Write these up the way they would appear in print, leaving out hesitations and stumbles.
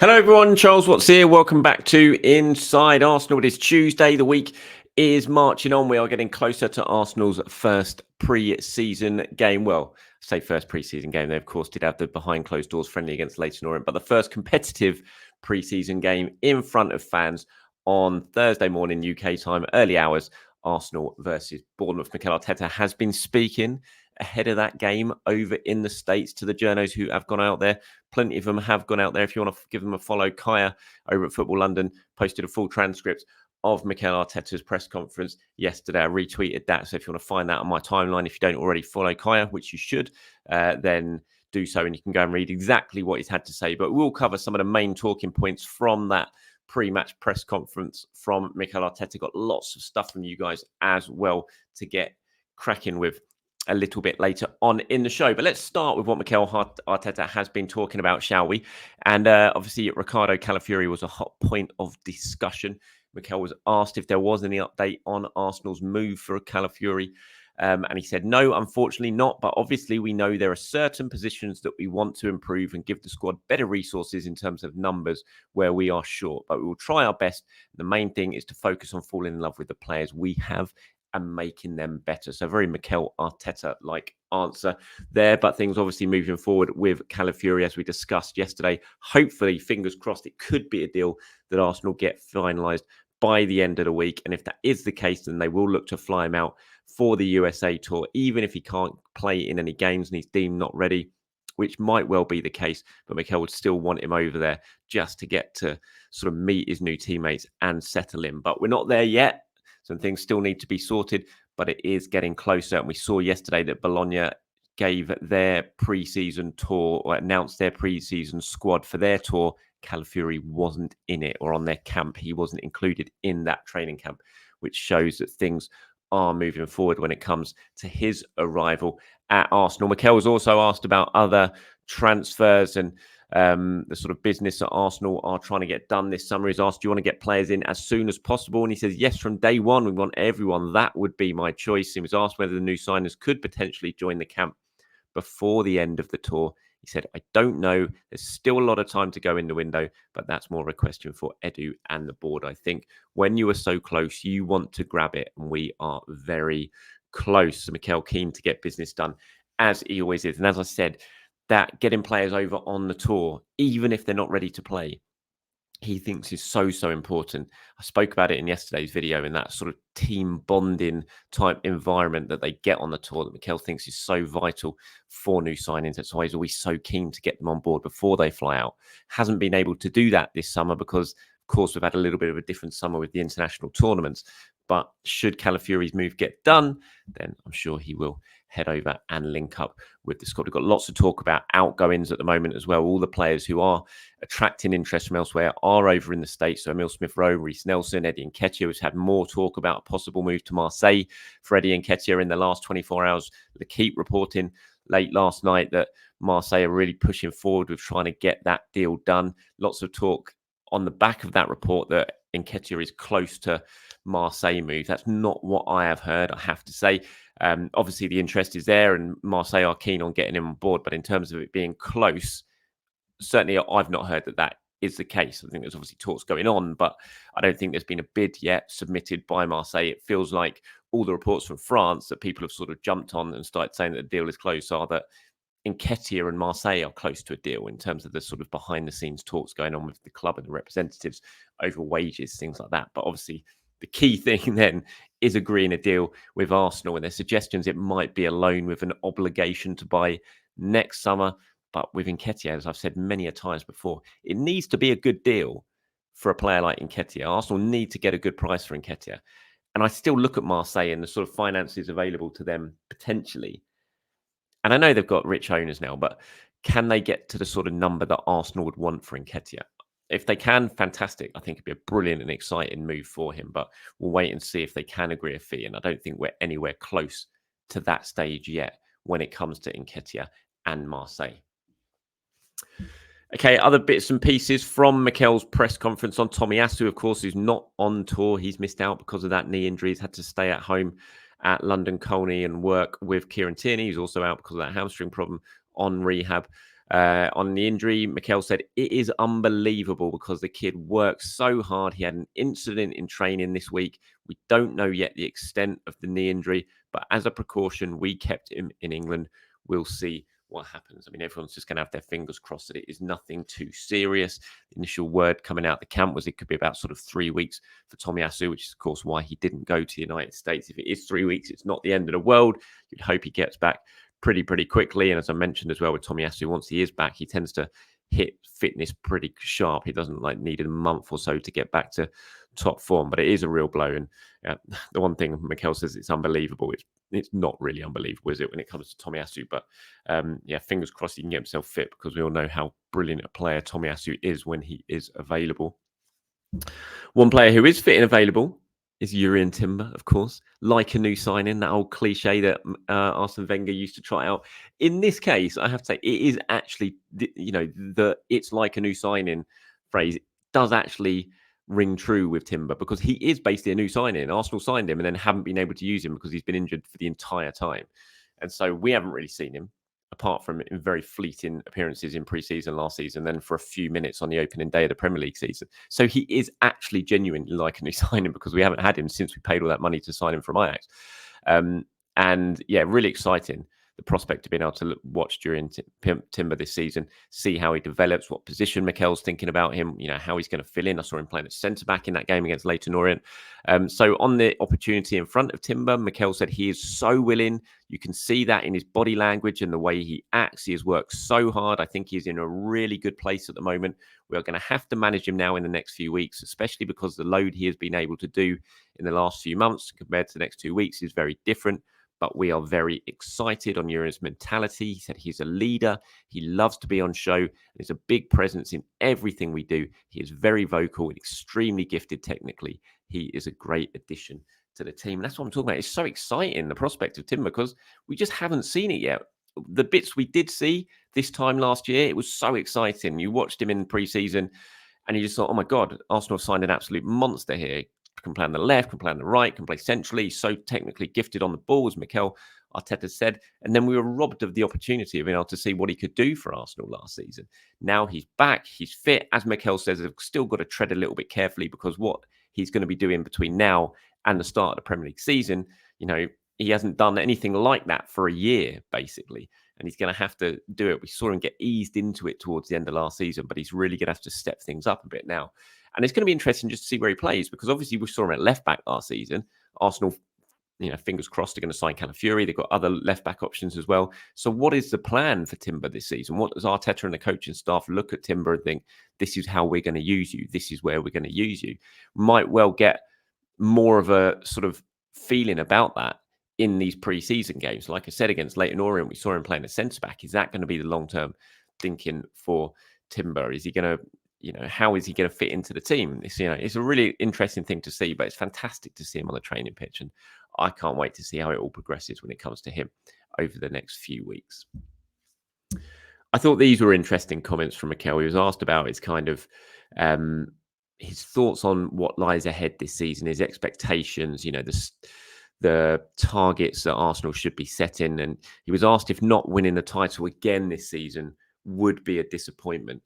Hello, everyone. Charles Watts here. Welcome back to Inside Arsenal. It is Tuesday. The week is marching on. We are getting closer to Arsenal's first pre-season game. Well, I say first pre-season game. They, of course, did have the behind closed doors friendly against Leyton Orient, but the first competitive pre-season game in front of fans on Thursday morning UK time, early hours. Arsenal versus Bournemouth. Mikel Arteta has been speaking ahead of that game over in the States to the journos who have gone out there. Plenty of them have gone out there. If you want to give them a follow, Kaya over at Football London posted a full transcript of Mikel Arteta's press conference yesterday. I retweeted that. So if you want to find that on my timeline, if you don't already follow Kaya, which you should, then do so and you can go and read exactly what he's had to say. But we'll cover some of the main talking points from that pre-match press conference from Mikel Arteta. Got lots of stuff from you guys as well to get cracking with a little bit later on in the show. But let's start with what Mikel Arteta has been talking about, shall we? And obviously, Riccardo Calafiori was a hot point of discussion. Mikel was asked if there was any update on Arsenal's move for Calafiori. And he said, no, unfortunately not. But obviously, we know there are certain positions that we want to improve and give the squad better resources in terms of numbers where we are short. But we will try our best. The main thing is to focus on falling in love with the players we have and making them better. So very Mikel Arteta-like answer there. But things obviously moving forward with Calafiori, as we discussed yesterday. Hopefully, fingers crossed, it could be a deal that Arsenal get finalised by the end of the week. And if that is the case, then they will look to fly him out for the USA tour, even if he can't play in any games and he's deemed not ready, which might well be the case. But Mikel would still want him over there just to get to sort of meet his new teammates and settle in. But we're not there yet. Some things still need to be sorted, but it is getting closer. And we saw yesterday that Bologna gave their pre-season tour or announced their pre-season squad for their tour. Calafiori wasn't in it or on their camp. He wasn't included in that training camp, which shows that things are moving forward when it comes to his arrival at Arsenal. Mikel was also asked about other transfers and the sort of business that Arsenal are trying to get done this summer. He's asked, do you want to get players in as soon as possible? And he says, yes, from day one, we want everyone. That would be my choice. He was asked whether the new signers could potentially join the camp before the end of the tour. He said, I don't know. There's still a lot of time to go in the window, but that's more of a question for Edu and the board. I think when you are so close, you want to grab it, and we are very close. So Mikel keen to get business done, as he always is. And as I said, that getting players over on the tour, even if they're not ready to play, he thinks is so important. I spoke about it in yesterday's video, in that sort of team bonding type environment that they get on the tour that Mikel thinks is so vital for new signings. That's why he's always so keen to get them on board before they fly out. Hasn't been able to do that this summer because, of course, we've had a little bit of a different summer with the international tournaments. But should Calafiori's move get done, then I'm sure he will head over and link up with the squad. We've got lots to talk about outgoings at the moment as well. All the players who are attracting interest from elsewhere are over in the States. So Emile Smith-Rowe, Reece Nelson, Eddie Nketiah has had more talk about a possible move to Marseille for Eddie Nketiah in the last 24 hours. L'Equipe reporting late last night that Marseille are really pushing forward with trying to get that deal done. Lots of talk on the back of that report that Nketiah is close to Marseille move. That's not what I have heard, I have to say. Obviously, the interest is there and Marseille are keen on getting him on board. But in terms of it being close, certainly I've not heard that that is the case. I think there's obviously talks going on, but I don't think there's been a bid yet submitted by Marseille. It feels like all the reports from France that people have sort of jumped on and started saying that the deal is close are that Nketiah and Marseille are close to a deal in terms of the sort of behind the scenes talks going on with the club and the representatives over wages, things like that. But obviously, the key thing then is agreeing a deal with Arsenal, and there's suggestions it might be a loan with an obligation to buy next summer. But with Nketiah, as I've said many a times before, it needs to be a good deal for a player like Nketiah. Arsenal need to get a good price for Nketiah. And I still look at Marseille and the sort of finances available to them potentially. And I know they've got rich owners now, but can they get to the sort of number that Arsenal would want for Nketiah? If they can, fantastic. I think it'd be a brilliant and exciting move for him, but we'll wait and see if they can agree a fee. And I don't think we're anywhere close to that stage yet when it comes to Nketiah and Marseille. Okay, other bits and pieces from Mikel's press conference on Tomiyasu, of course, who's not on tour. He's missed out because of that knee injury. He's had to stay at home at London Colney and work with Kieran Tierney. He's also out because of that hamstring problem on rehab. On the injury, Mikel said, it is unbelievable because the kid worked so hard. He had an incident in training this week. We don't know yet the extent of the knee injury, but as a precaution, we kept him in England. We'll see what happens. I mean, everyone's just going to have their fingers crossed that it is nothing too serious. The initial word coming out of the camp was it could be about sort of 3 weeks for Tomiyasu, which is, of course, why he didn't go to the United States. If it is 3 weeks, it's not the end of the world. You'd hope he gets back pretty quickly. And as I mentioned as well with Tomiyasu, once he is back, he tends to hit fitness pretty sharp. He doesn't like need a month or so to get back to top form, but it is a real blow. And the one thing Mikel says, it's unbelievable. It's not really unbelievable, is it, when it comes to Tomiyasu? But fingers crossed he can get himself fit, because we all know how brilliant a player Tomiyasu is when he is available. One player who is fit and available is Jurrien Timber, of course. Like a new signing, that old cliche that Arsene Wenger used to try out. In this case, I have to say, it is actually, the it's like a new signing phrase does actually ring true with Timber, because he is basically a new signing. Arsenal signed him and then haven't been able to use him because he's been injured for the entire time. And so we haven't really seen him, apart from in very fleeting appearances in pre-season last season, then for a few minutes on the opening day of the Premier League season. So he is actually genuinely like a new signing, because we haven't had him since we paid all that money to sign him from Ajax. And yeah, really exciting, the prospect of being able to watch Jurrien Timber this season, see how he develops, what position Mikel's thinking about him, how he's going to fill in. I saw him playing at centre-back in that game against Leyton Orient. So on the opportunity in front of Timber, Mikel said he is so willing. You can see that in his body language and the way he acts. He has worked so hard. I think he's in a really good place at the moment. We are going to have to manage him now in the next few weeks, especially because the load he has been able to do in the last few months compared to the next 2 weeks is very different. But we are very excited on Jurrien's mentality. He said he's a leader. He loves to be on show. There's a big presence in everything we do. He is very vocal and extremely gifted technically. He is a great addition to the team. And that's what I'm talking about. It's so exciting, the prospect of Timber, because we just haven't seen it yet. The bits we did see this time last year, it was so exciting. You watched him in pre-season and you just thought, oh my God, Arsenal signed an absolute monster here. Can play on the left, can play on the right, can play centrally. So technically gifted on the ball, as Mikel Arteta said. And then we were robbed of the opportunity of being able to see what he could do for Arsenal last season. Now he's back, he's fit. As Mikel says, they've still got to tread a little bit carefully, because what he's going to be doing between now and the start of the Premier League season, he hasn't done anything like that for a year, basically. And he's going to have to do it. We saw him get eased into it towards the end of last season, but he's really going to have to step things up a bit now. And it's going to be interesting just to see where he plays, because obviously we saw him at left back last season. Arsenal, fingers crossed, are going to sign Calafiori. They've got other left back options as well. So what is the plan for Timber this season? What does Arteta and the coaching staff look at Timber and think, this is how we're going to use you? This is where we're going to use you? Might well get more of a sort of feeling about that in these pre-season games. Like I said, against Leyton Orient, we saw him playing a centre-back. Is that going to be the long-term thinking for Timber? Is he going to, how is he going to fit into the team? It's a really interesting thing to see, but it's fantastic to see him on the training pitch. And I can't wait to see how it all progresses when it comes to him over the next few weeks. I thought these were interesting comments from Mikel. He was asked about his kind of his thoughts on what lies ahead this season, his expectations, the targets that Arsenal should be setting. And he was asked if not winning the title again this season would be a disappointment.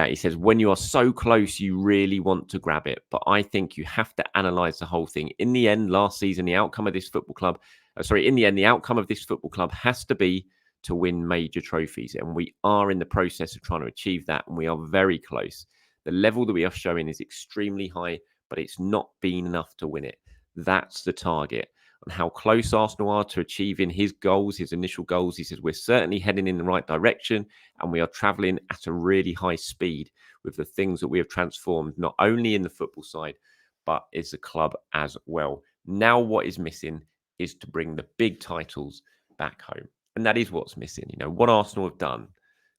He says, when you are so close, you really want to grab it. But I think you have to analyse the whole thing. In the end, last season, the outcome of this football club, the outcome of this football club has to be to win major trophies. And we are in the process of trying to achieve that. And we are very close. The level that we are showing is extremely high, but it's not been enough to win it. That's the target. And how close Arsenal are to achieving his goals, his initial goals. He says, we're certainly heading in the right direction, and we are travelling at a really high speed with the things that we have transformed, not only in the football side, but as a club as well. Now what is missing is to bring the big titles back home. And that is what's missing. What Arsenal have done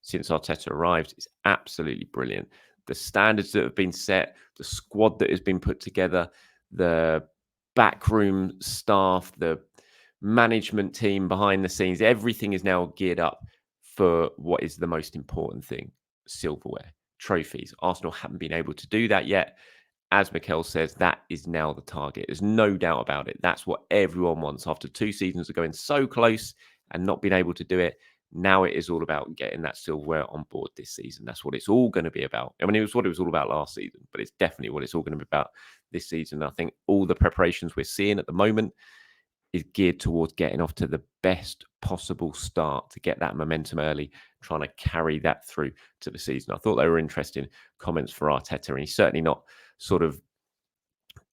since Arteta arrived is absolutely brilliant. The standards that have been set, the squad that has been put together, the backroom staff, the management team behind the scenes, everything is now geared up for what is the most important thing: silverware, trophies. Arsenal haven't been able to do that yet. As Mikel says, that is now the target. There's no doubt about it. That's what everyone wants. After 2 seasons of going so close and not being able to do it, Now it is all about getting that silverware on board this season. That's what it's all going to be about. I mean, it was what it was all about last season, but it's definitely what it's all going to be about this season. I think all the preparations we're seeing at the moment is geared towards getting off to the best possible start to get that momentum early, trying to carry that through to the season. I thought they were interesting comments for Arteta, and he's certainly not sort of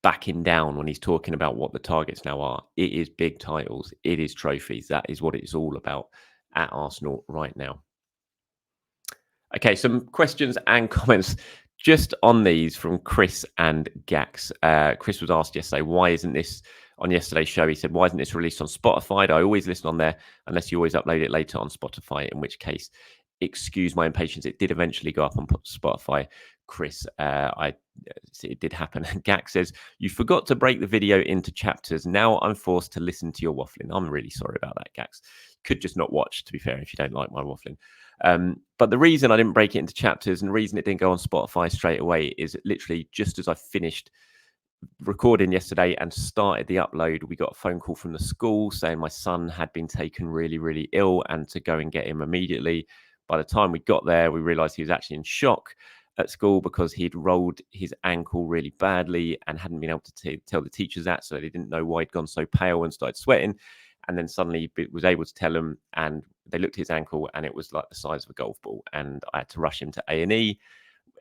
backing down when he's talking about what the targets now are. It is big titles. It is trophies. That is what it's all about at Arsenal right now. Okay, some questions and comments just on these from Chris and Gax. Chris was asked yesterday, why isn't this on yesterday's show? He said, why isn't this released on Spotify? I always listen on there unless you always upload it later on Spotify, in which case, excuse my impatience. It did eventually go up on Spotify. Chris, it did happen. Gax says, you forgot to break the video into chapters. Now I'm forced to listen to your waffling. I'm really sorry about that, Gax. Could just not watch, to be fair, if you don't like my waffling. But the reason I didn't break it into chapters and the reason it didn't go on Spotify straight away is literally just as I finished recording yesterday and started the upload, we got a phone call from the school saying my son had been taken really, really ill and to go and get him immediately. By the time we got there, we realized he was actually in shock at school because he'd rolled his ankle really badly and hadn't been able to tell the teachers that, so they didn't know why he'd gone so pale and started sweating. And then suddenly was able to tell them, and they looked at his ankle and it was like the size of a golf ball. And I had to rush him to A&E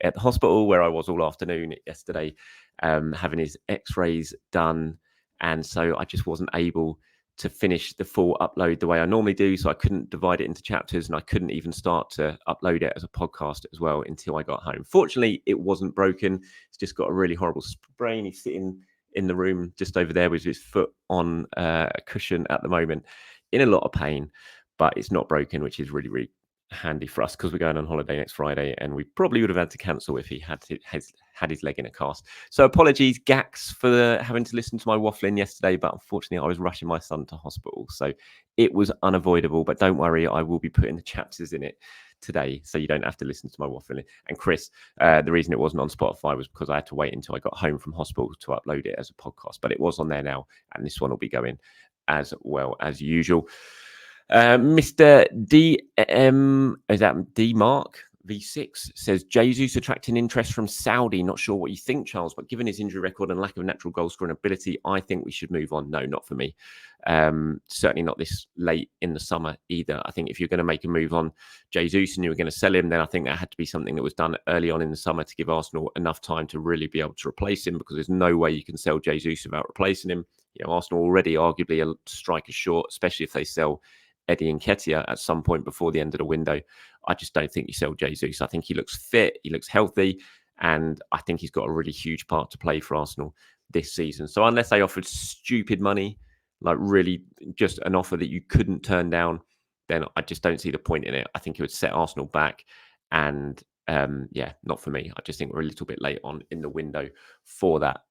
at the hospital, where I was all afternoon yesterday, having his x-rays done. And so I just wasn't able to finish the full upload the way I normally do. So I couldn't divide it into chapters, and I couldn't even start to upload it as a podcast as well until I got home. Fortunately, it wasn't broken. It's just got a really horrible sprain. He's sitting in the room just over there with his foot on a cushion at the moment, in a lot of pain, but it's not broken, which is really, really handy for us because we're going on holiday next Friday, and we probably would have had to cancel if he had his leg in a cast. So apologies, Gax, for having to listen to my waffling yesterday, but unfortunately I was rushing my son to hospital, so it was unavoidable. But don't worry, I will be putting the chapters in it today, so you don't have to listen to my waffling. And Chris, the reason it wasn't on Spotify was because I had to wait until I got home from hospital to upload it as a podcast, but it was on there now, and this one will be going as well as usual. Mr. DM, is that D Mark V6 says, Jesus attracting interest from Saudi. Not sure what you think, Charles, but given his injury record and lack of natural goal scoring ability, I think we should move on. No, not for me. Certainly not this late in the summer either. I think if you're going to make a move on Jesus and you were going to sell him, then I think that had to be something that was done early on in the summer to give Arsenal enough time to really be able to replace him, because there's no way you can sell Jesus without replacing him. You know, Arsenal already arguably a striker short, especially if they sell Eddie Nketiah at some point before the end of the window. I just don't think you sell Jesus. I think he looks fit, he looks healthy, and I think he's got a really huge part to play for Arsenal this season. So unless they offered stupid money, like really just an offer that you couldn't turn down, then I just don't see the point in it. I think it would set Arsenal back, and not for me. I just think we're a little bit late on in the window for that.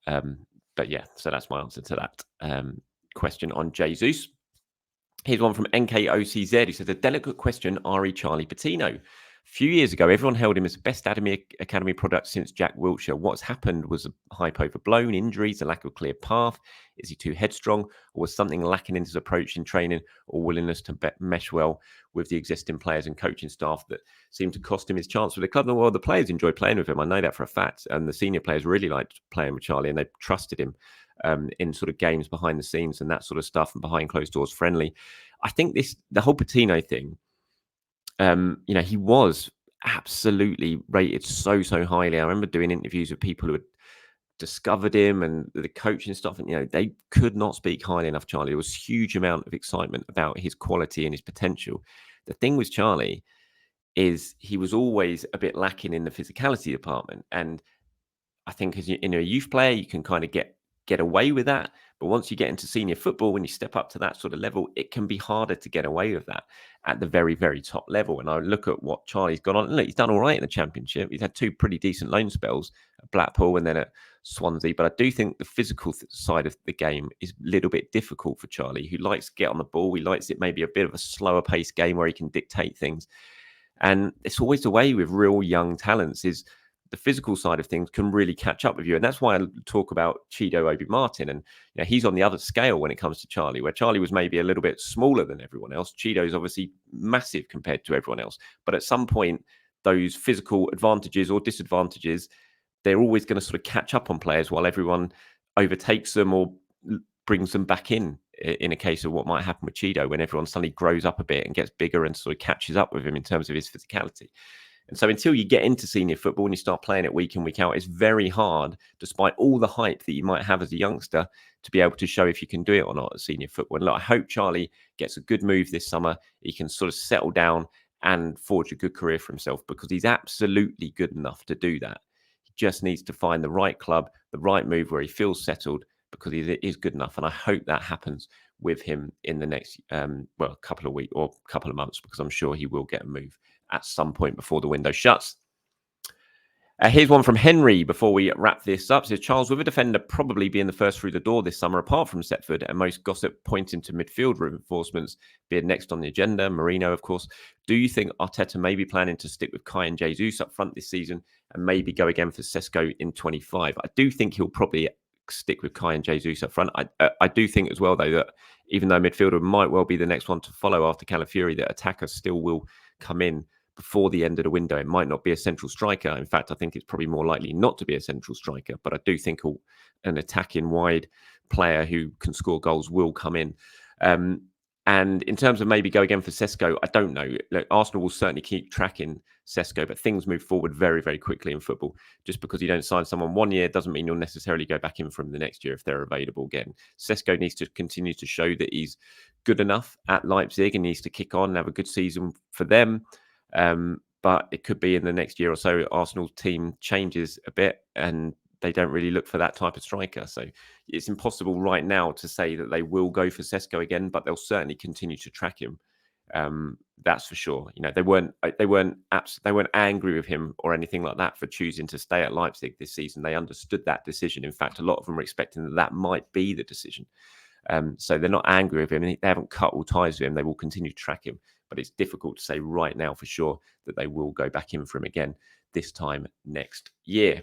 But yeah, so that's my answer to that question on Jesus. Here's one from NKOCZ who says, a delicate question, RE Charlie Patino. A few years ago, everyone held him as the best academy product since Jack Wilshere. What's happened? Was the hype overblown, injuries, a lack of clear path? Is he too headstrong? Or was something lacking in his approach in training or willingness to mesh well with the existing players and coaching staff that seemed to cost him his chance with the club? Well, the players enjoyed playing with him. I know that for a fact. And the senior players really liked playing with Charlie, and they trusted him in sort of games behind the scenes and that sort of stuff, and behind closed doors friendly. I think the whole Patino thing, he was absolutely rated so highly. I remember doing interviews with people who had discovered him and the coaching stuff, and they could not speak highly enough Charlie. There was huge amount of excitement about his quality and his potential. The thing with Charlie is he was always a bit lacking in the physicality department, and I think as a youth player, you can kind of get away with that. But once you get into senior football, when you step up to that sort of level, it can be harder to get away with that at the very, very top level. And I look at what Charlie's gone on. Look, he's done all right in the Championship. He's had two pretty decent loan spells at Blackpool and then at Swansea. But I do think the physical side of the game is a little bit difficult for Charlie, who likes to get on the ball. He likes it maybe a bit of a slower paced game where he can dictate things. And it's always the way with real young talents is the physical side of things can really catch up with you. And that's why I talk about Chido Obi Martin. And he's on the other scale when it comes to Charlie, where Charlie was maybe a little bit smaller than everyone else. Chido's obviously massive compared to everyone else. But at some point, those physical advantages or disadvantages, they're always going to sort of catch up on players while everyone overtakes them or brings them back in a case of what might happen with Chido when everyone suddenly grows up a bit and gets bigger and sort of catches up with him in terms of his physicality. And so until you get into senior football and you start playing it week in, week out, it's very hard, despite all the hype that you might have as a youngster, to be able to show if you can do it or not at senior football. And look, I hope Charlie gets a good move this summer. He can sort of settle down and forge a good career for himself, because he's absolutely good enough to do that. He just needs to find the right club, the right move where he feels settled, because he is good enough. And I hope that happens with him in the next, couple of weeks or couple of months, because I'm sure he will get a move at some point before the window shuts. Here's one from Henry before we wrap this up. It says, Charles, with a defender probably being the first through the door this summer, apart from Setford, and most gossip pointing to midfield reinforcements being next on the agenda, Marino, of course, do you think Arteta may be planning to stick with Kai and Jesus up front this season and maybe go again for Sesko in 25? I do think he'll probably stick with Kai and Jesus up front. I do think as well, though, that even though midfielder might well be the next one to follow after Calafiori, that attacker still will come in before the end of the window. It might not be a central striker. In fact, I think it's probably more likely not to be a central striker, but I do think an attacking wide player who can score goals will come in. And in terms of maybe go again for Sesko, I don't know. Look, Arsenal will certainly keep tracking Sesko, but things move forward very, very quickly in football. Just because you don't sign someone one year doesn't mean you'll necessarily go back in from the next year if they're available again. Sesko needs to continue to show that he's good enough at Leipzig and needs to kick on and have a good season for them. But it could be in the next year or so, Arsenal's team changes a bit and they don't really look for that type of striker. So it's impossible right now to say that they will go for Sesko again, but they'll certainly continue to track him. That's for sure. They weren't angry with him or anything like that for choosing to stay at Leipzig this season. They understood that decision. In fact, a lot of them were expecting that might be the decision. So they're not angry with him. They haven't cut all ties with him. They will continue to track him. But it's difficult to say right now for sure that they will go back in for him again this time next year.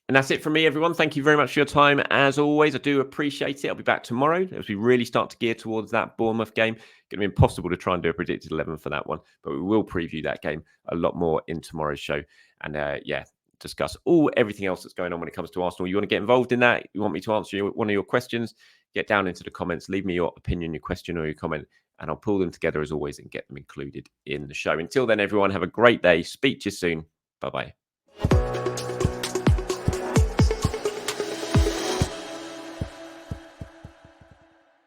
And that's it from me, everyone. Thank you very much for your time. As always, I do appreciate it. I'll be back tomorrow as we really start to gear towards that Bournemouth game. Going to be impossible to try and do a predicted 11 for that one, but we will preview that game a lot more in tomorrow's show. And discuss everything else that's going on when it comes to Arsenal. You want to get involved in that? You want me to answer one of your questions? Get down into the comments. Leave me your opinion, your question, or your comment, and I'll pull them together as always and get them included in the show. Until then, everyone, have a great day. Speak to you soon. Bye-bye.